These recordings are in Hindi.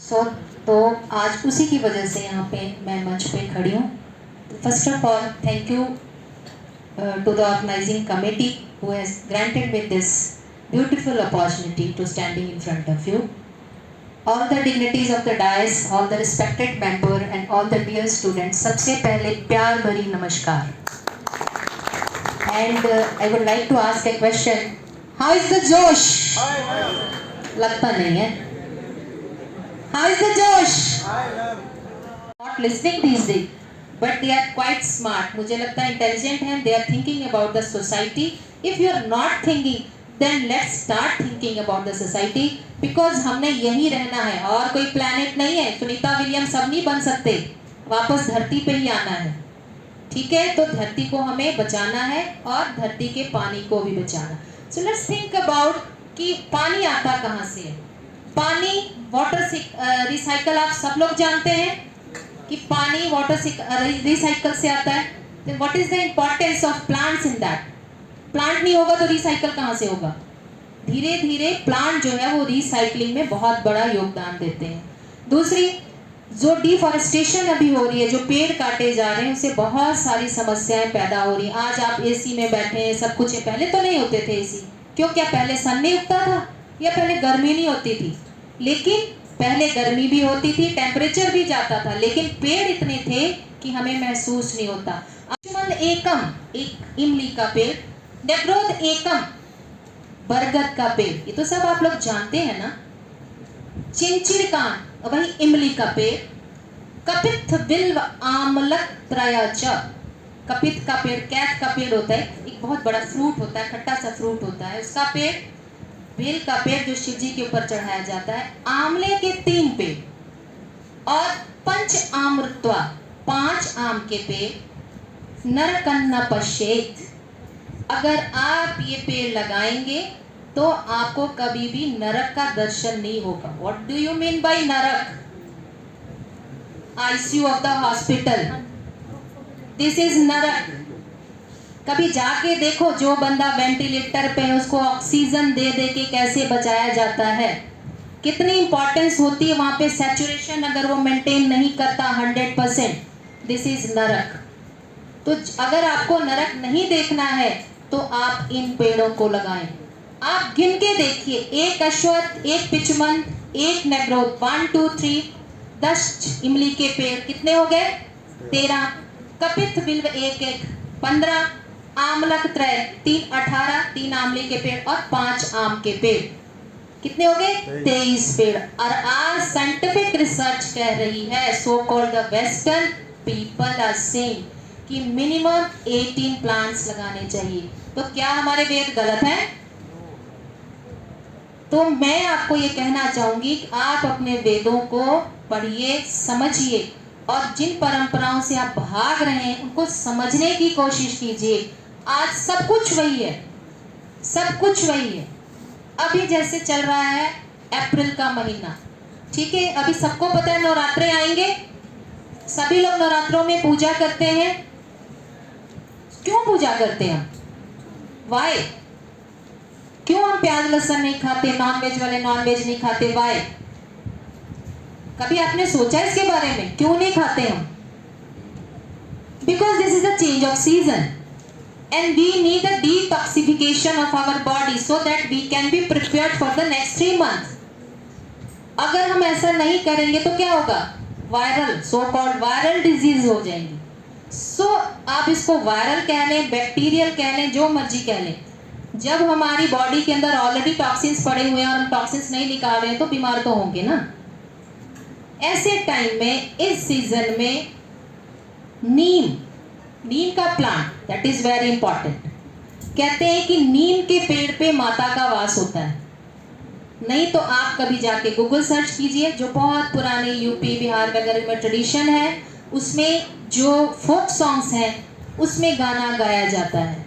तो आज उसी की वजह से यहाँ पे मैं मंच पे खड़ी हूँ। First of all thank you to the organizing committee who has granted me this beautiful opportunity to standing in front of you. All the dignities of the dais, all the respected member and all the dear students, सबसे पहले प्यार भरी नमस्कार. And I would like to ask a question. How is the जोश? लगता नहीं है. How is the जोश? Not listening these days. But they are quite smart. मुझे लगता है intelligent हैं. They are thinking about the society. If you are not thinking, then let's start thinking about the society. Because हमने यही रहना है और कोई planet नहीं है. सुनीता विलियम सब नहीं बन सकते. वापस धरती पे ही आना है. ठीक है, तो धरती को हमें बचाना है और धरती के पानी को भी बचाना. So let's think about कि पानी आता कहाँ से है. पानी वाटर रिसाइकल आप सब लोग जानते हैं कि पानी वाटर रिसाइकल से आता है. Then what is the importance of plants in that? Plant नहीं होगा तो रिसाइकल कहाँ से होगा. धीरे धीरे प्लांट जो है वो रिसाइकलिंग में बहुत बड़ा योगदान देते हैं. दूसरी, जो डिफॉरेस्टेशन अभी हो रही है, जो पेड़ काटे जा रहे हैं, उससे बहुत सारी समस्याएं पैदा हो रही हैं. आज आप एसी में बैठे हैं, सब कुछ है. पहले तो नहीं होते थे एसी. क्यों? क्या पहले सन नहीं उगता था या पहले गर्मी नहीं होती थी? लेकिन पहले गर्मी भी होती थी, टेम्परेचर भी जाता था, लेकिन पेड़ इतने थे कि हमें महसूस नहीं होता. अंशुमन एकम, एक इमली का पेड़. नेग्रोध एकम, बरगद का पेड़. ये तो सब आप लोग जानते हैं ना. चिंचिड़कान, वही इमली का पेड़. कपित्थ बिल्व आमलक त्रयच. कपित्थ का पेड़ कैथ का पेड़ होता है, एक बहुत बड़ा फ्रूट होता है, खट्टा सा फ्रूट होता है, उसका पेड़. बेल का पेड़ जो शिव जी के ऊपर चढ़ाया जाता है. आमले के 3 पेड़ और पंच आमृत्वा, 5 आम के पेड़. नरकन्न पश्येत, अगर आप ये पेड़ लगाएंगे तो आपको कभी भी नरक का दर्शन नहीं होगा. What do you mean by नरक? ICU of the hospital. This is नरक. कभी जाके देखो, जो बंदा वेंटिलेटर पे है उसको ऑक्सीजन दे दे के कैसे बचाया जाता है. कितनी इंपॉर्टेंस होती है वहां पे. सैचुरेशन अगर वो मेंटेन नहीं करता 100%, दिस इज नरक. तो अगर आपको नरक नहीं देखना है तो आप इन पेड़ों को लगाएं. आप गिन के देखिए, 1 अश्वत्थ, 1 पिचमन, 1 नेग्रोध, 1 2 3 10 इमली के पेड़ कितने हो गए? 13. कपित्थ बिल्व 1 1 15. आमलक त्रय 3 18, 3 आमले के पेड़ और 5 आम के पेड़ कितने हो गए? 23 पेड़. और आज साइंटिफिक रिसर्च कह रही है, so called the western people are saying कि मिनिमम 18 प्लांट्स लगाने चाहिए. तो क्या हमारे वेद गलत हैं? तो मैं आपको ये कहना चाहूंगी कि आप अपने वेदों को पढ़िए, समझिए और जिन परंपराओं से आप भाग रहे हैं उनको समझने की कोशिश कीजिए. आज सब कुछ वही है, सब कुछ वही है. अभी जैसे चल रहा है अप्रैल का महीना, ठीक है, अभी सबको पता है नवरात्रे आएंगे. सभी लोग नवरात्रों में पूजा करते हैं. क्यों पूजा करते हैं? वाई? क्यों हम प्याज लहसुन नहीं खाते, नॉनवेज वाले नॉनवेज नहीं खाते? वाई? कभी आपने सोचा इसके बारे में क्यों नहीं खाते हम? Because this is a change off season and we need a detoxification of our body so that we can be prepared for the next 3 months. अगर हम ऐसा नहीं करेंगे तो क्या होगा? Viral, so called viral disease हो जाएंगी. सो आप इसको वायरल कह लें, बैक्टीरियल कह लें, जो मर्जी कह लें. जब हमारी बॉडी के अंदर ऑलरेडी टॉक्सिन्स पड़े हुए हैं और हम टॉक्सिन्स नहीं निकाल रहे हैं तो बीमार तो होंगे ना. ऐसे टाइम में, इस सीजन में नीम का plant, that is very important. कहते हैं कि नीम के पेड़ पे माता का वास होता है. नहीं तो आप कभी जाके गूगल सर्च कीजिए, जो बहुत पुराने यूपी बिहार वगैरह में ट्रेडिशन है, उसमें जो फोक सॉन्ग्स हैं उसमें गाना गाया जाता है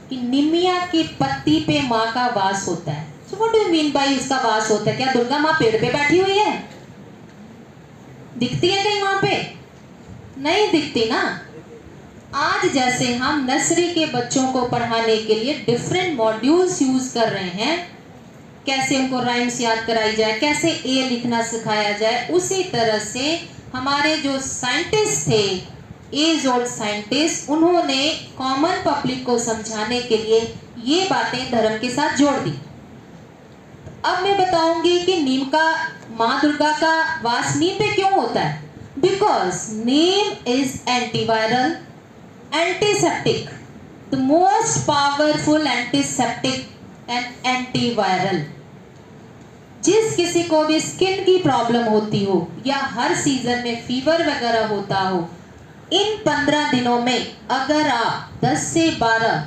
कि निमिया की पत्ती पे माँ का वास होता है. So what do you mean by इसका वास होता है? क्या दुर्गा माँ पेड़ पे बैठी हुई है? दिखती है कहीं वहां पे? नहीं दिखती ना. आज जैसे हम नर्सरी के बच्चों को पढ़ाने के लिए डिफरेंट मॉड्यूल्स यूज कर रहे हैं, कैसे उनको राइम्स याद कराई जाए, कैसे ए लिखना सिखाया जाए, उसी तरह से हमारे जो साइंटिस्ट थे, एज ओल्ड साइंटिस्ट, उन्होंने कॉमन पब्लिक को समझाने के लिए ये बातें धर्म के साथ जोड़ दी। अब मैं बताऊंगी कि नीम का, माँ दुर्गा का वास नीम पे क्यों होता है। Because Neem is antiviral, antiseptic, the most powerful antiseptic and antiviral. जिस किसी को भी स्किन की प्रॉब्लम होती हो या हर सीजन में फीवर वगैरह होता हो, इन 15 दिनों में अगर आप 10 से 12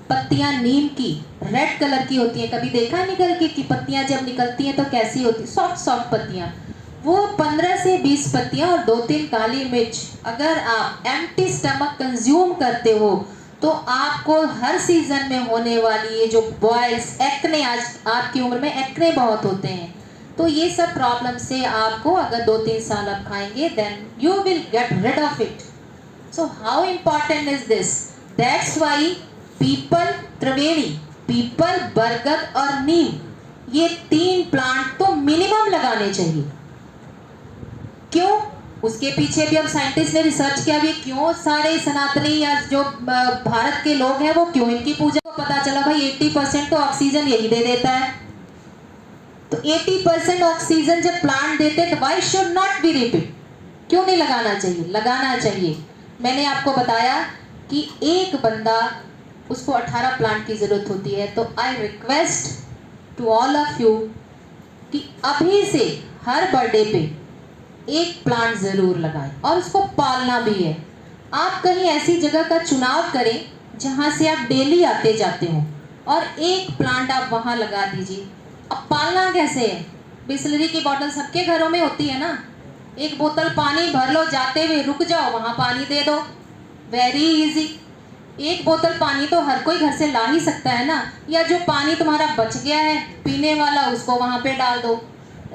पत्तियां नीम की, रेड कलर की होती हैं, कभी देखा है निकल के कि पत्तियां जब निकलती हैं तो कैसी होती, सॉफ्ट सॉफ्ट पत्तियां, वो 15 से 20 पत्तियां और 2-3 काली मिर्च अगर आप एम्प्टी स्टमक कंज्यूम करते हो तो आपको हर सीजन में होने वाली ये जो बॉयल्स, एक्ने, आज आपकी उम्र में एक्ने बहुत होते हैं, तो ये सब प्रॉब्लम से आपको अगर 2-3 साल आप खाएंगे then you will get rid of it. So how important is this, that's why peepal, Triveni, peepal, बरगद और नीम, ये 3 प्लांट तो मिनिमम लगाने चाहिए। क्यों? उसके पीछे भी अब साइंटिस्ट ने रिसर्च किया भी, क्यों सारे सनातनी या जो भारत के लोग हैं वो क्यों इनकी पूजा, को पता चला भाई 80% तो ऑक्सीजन यही दे देता है। तो 80% ऑक्सीजन जब प्लांट देते तो why should not be repeat, क्यों नहीं लगाना चाहिए? लगाना चाहिए। मैंने आपको बताया कि एक बंदा, उसको 18 प्लांट की जरूरत होती है। तो I request to all of you कि अभी से हर बर्थडे पे एक प्लांट जरूर लगाएं और उसको पालना भी है। आप कहीं ऐसी जगह का चुनाव करें जहां से आप डेली आते जाते हो और एक प्लांट आप वहां लगा दीजिए। अब पालना कैसे है? बिस्लरी की बोतल सबके घरों में होती है ना, एक बोतल पानी भर लो, जाते हुए रुक जाओ, वहां पानी दे दो, वेरी इजी। एक बोतल पानी तो हर कोई घर से ला ही सकता है ना, या जो पानी तुम्हारा बच गया है पीने वाला उसको वहां पे डाल दो।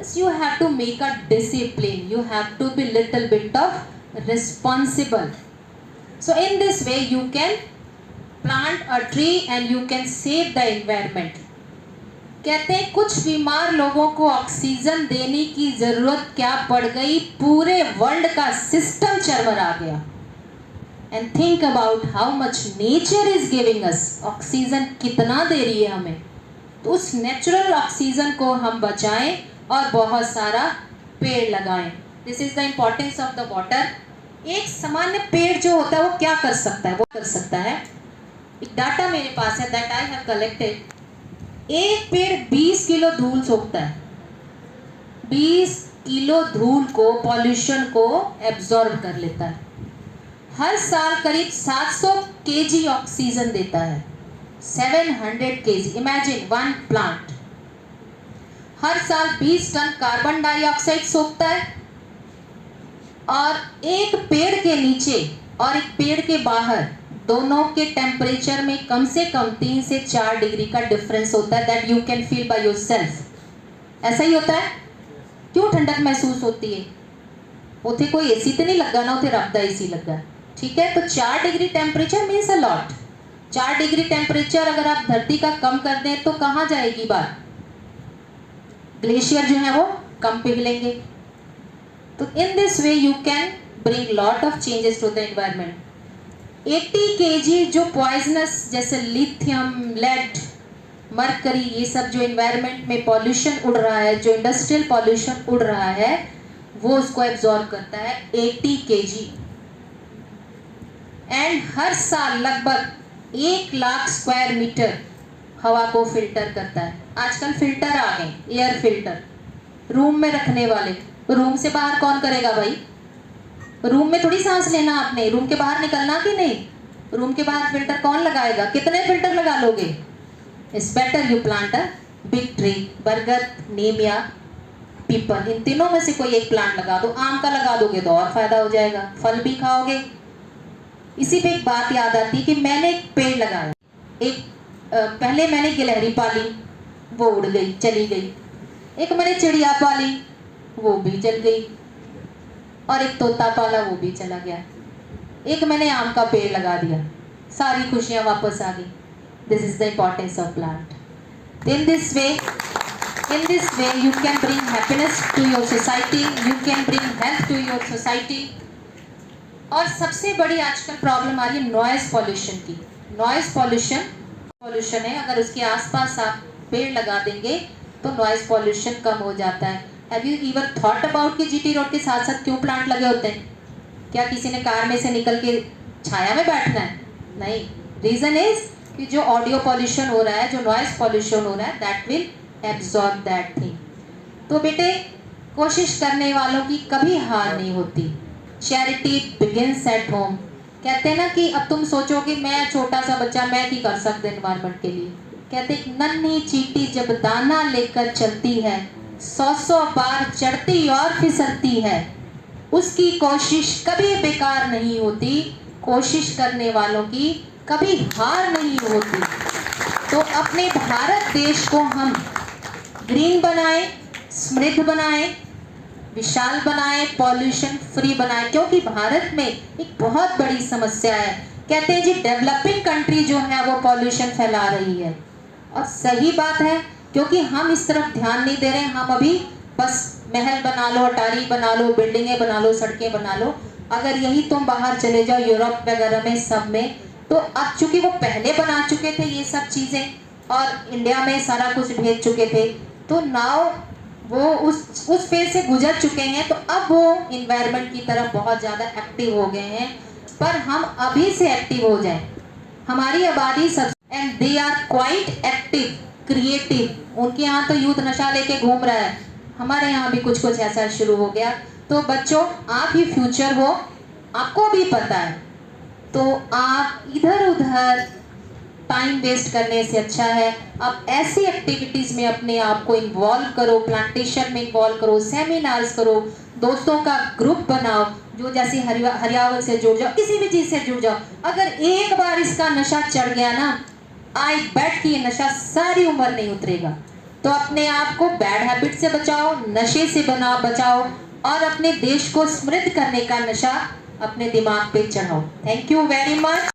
You have to make a discipline, you have to be little bit of responsible. So in this way you can plant a tree and you can save the environment. कहते हैं कुछ बीमार लोगों को ऑक्सीजन देने की जरूरत क्या पड़ गई, पूरे वर्ल्ड का सिस्टम चरमरा गया। And think about how much nature is giving us, oxygen कितना दे रही है हमें, तो उस नेचुरल ऑक्सीजन को हम बचाएं और बहुत सारा पेड़ लगाएं। This is the importance of the water. एक सामान्य पेड़ जो होता है वो क्या कर सकता है? वो कर सकता है, एक डाटा मेरे पास है दैट आई हैव कलेक्टेड, एक पेड़ 20 किलो धूल सोखता है। 20 किलो धूल को, पॉल्यूशन को एब्जॉर्ब कर लेता है। हर साल करीब 700 केजी ऑक्सीजन देता है, 700 केजी। इमेजिन वन प्लांट हर साल 20 टन कार्बन डाइऑक्साइड सोखता है। और एक पेड़ के नीचे और एक पेड़ के बाहर दोनों के टेम्परेचर में कम से कम 3 से 4 डिग्री का डिफरेंस होता है, that you can feel by yourself. ऐसा ही होता है। क्यों ठंडक महसूस होती है? उथे कोई एसी तो नहीं लगा ना, उथे रब दा एसी लगा, ठीक है। तो 4 degree temperature means a lot. 4 degree temperature अगर आप धरती का कम कर दें तो कहाँ जाएगी बात? ग्लेशियर जो है वो कम पिघलेंगे। तो in this way you can bring lot of changes to the environment. 80 KG जो पॉइजनस जैसे लिथियम, लेड, मरकरी, ये सब जो एनवायरनमेंट में पॉल्यूशन उड़ रहा है, जो इंडस्ट्रियल पॉल्यूशन उड़ रहा है, वो उसको एब्जॉर्ब करता है 80 केजी। एंड हर साल लगभग 1 लाख स्क्वायर मीटर हवा को फिल्टर करता है। आजकल फिल्टर आ गए, एयर फिल्टर रूम में रखने वाले। रूम से बाहर कौन करेगा भाई? रूम में थोड़ी सांस लेना आपने, रूम के बाहर निकलना कि नहीं? रूम के बाहर फिल्टर कौन लगाएगा? कितने फिल्टर लगा लोगे? It's better you plant a big tree, बरगद, नीम या पीपल, इन तीनों में से कोई एक प्लांट लगा दो। आम का लगा दोगे तो और फायदा हो जाएगा, फल भी खाओगे। इसी पे एक बात याद आती कि मैंने एक पेड़ लगाया, एक पहले मैंने गिलहरी पाली, वो उड़ गई, चली गई। एक मैंने चिड़िया पाली, वो भी चल गई। और एक तोता पाला, वो भी चला गया। एक मैंने आम का पेड़ लगा दिया, सारी खुशियां वापस आ गई। This is the importance of plant. In this way In this way you can bring happiness to your society, you can bring health to your society. और सबसे बड़ी आजकल प्रॉब्लम आ रही है नॉइज पॉल्यूशन की। नॉइज पॉल्यूशन है, अगर उसके आसपास आप पेड़ लगा देंगे तो नॉइज पॉल्यूशन कम हो जाता है। हैव यू इवर थॉट अबाउट कि जीटी रोड के साथ साथ क्यों प्लांट लगे होते हैं? क्या किसी ने कार में से निकल के छाया में बैठना है? नहीं। रीजन इज कि जो ऑडियो पॉल्यूशन हो रहा है, जो नॉइज पॉल्यूशन हो रहा है, that will absorb that thing. तो बेटे कोशिश करने वालों की कभी हार नहीं होती। Charity begins at home. कहते हैं ना कि अब तुम सोचो कि मैं छोटा सा बच्चा, मैं क्या कर सकता एनवायरनमेंट के लिए। कहते एक नन्ही चींटी जब दाना लेकर चलती है, 100 बार चढ़ती और फिसलती है, उसकी कोशिश कभी बेकार नहीं होती। कोशिश करने वालों की कभी हार नहीं होती। तो अपने भारत देश को हम ग्रीन बनाएं, समृद्ध बनाएं, विशाल बनाएं, पॉल्यूशन फ्री बनाएं, क्योंकि भारत में एक बहुत बड़ी समस्या है। कहते हैं जी डेवलपिंग कंट्री जो है वो पॉल्यूशन फैला रही है, और सही बात है, क्योंकि हम इस तरफ ध्यान नहीं दे रहे। हम अभी बस महल बना लो, अटारी बना लो, बिल्डिंगें बना लो, सड़कें बना लो। अगर यही तुम बाहर चले जाओ यूरोप वगैरह में, सब में, तो अब चूंकि वो पहले बना चुके थे ये सब चीजें और इंडिया में सारा कुछ भेज चुके थे, तो नाउ वो उस फेज से गुजर चुके हैं। तो अब वो इन्वायरमेंट की तरफ बहुत ज़्यादा एक्टिव हो गए हैं। पर हम अभी से एक्टिव हो जाएं। हमारी आबादी सब, and they are quite active, creative. उनके यहाँ तो यूथ नशा लेके घूम रहा है, हमारे यहाँ भी कुछ कुछ ऐसा शुरू हो गया। तो बच्चों आप ही फ्यूचर हो, आपको भी पता है। तो आप इधर उधर टाइम वेस्ट करने से अच्छा है आप ऐसी एक्टिविटीज़ में अपने आप को इन्वॉल्व करो, प्लांटेशन में इन्वॉल्व करो, सेमिनार्स करो, दोस्तों का ग्रुप बनाओ, जो जैसे हरियावल से जुड़ जाओ, किसी भी चीज़ से जुड़ जाओ। अगर एक बार इसका नशा चढ़ गया ना, आई बेट कि ये नशा सारी उम्र नहीं उतरेगा। तो अपने आप को बैड हैबिट से बचाओ, नशे से बचाओ, और अपने देश को समृद्ध करने का नशा अपने दिमाग पे चढ़ाओ। Thank you very much.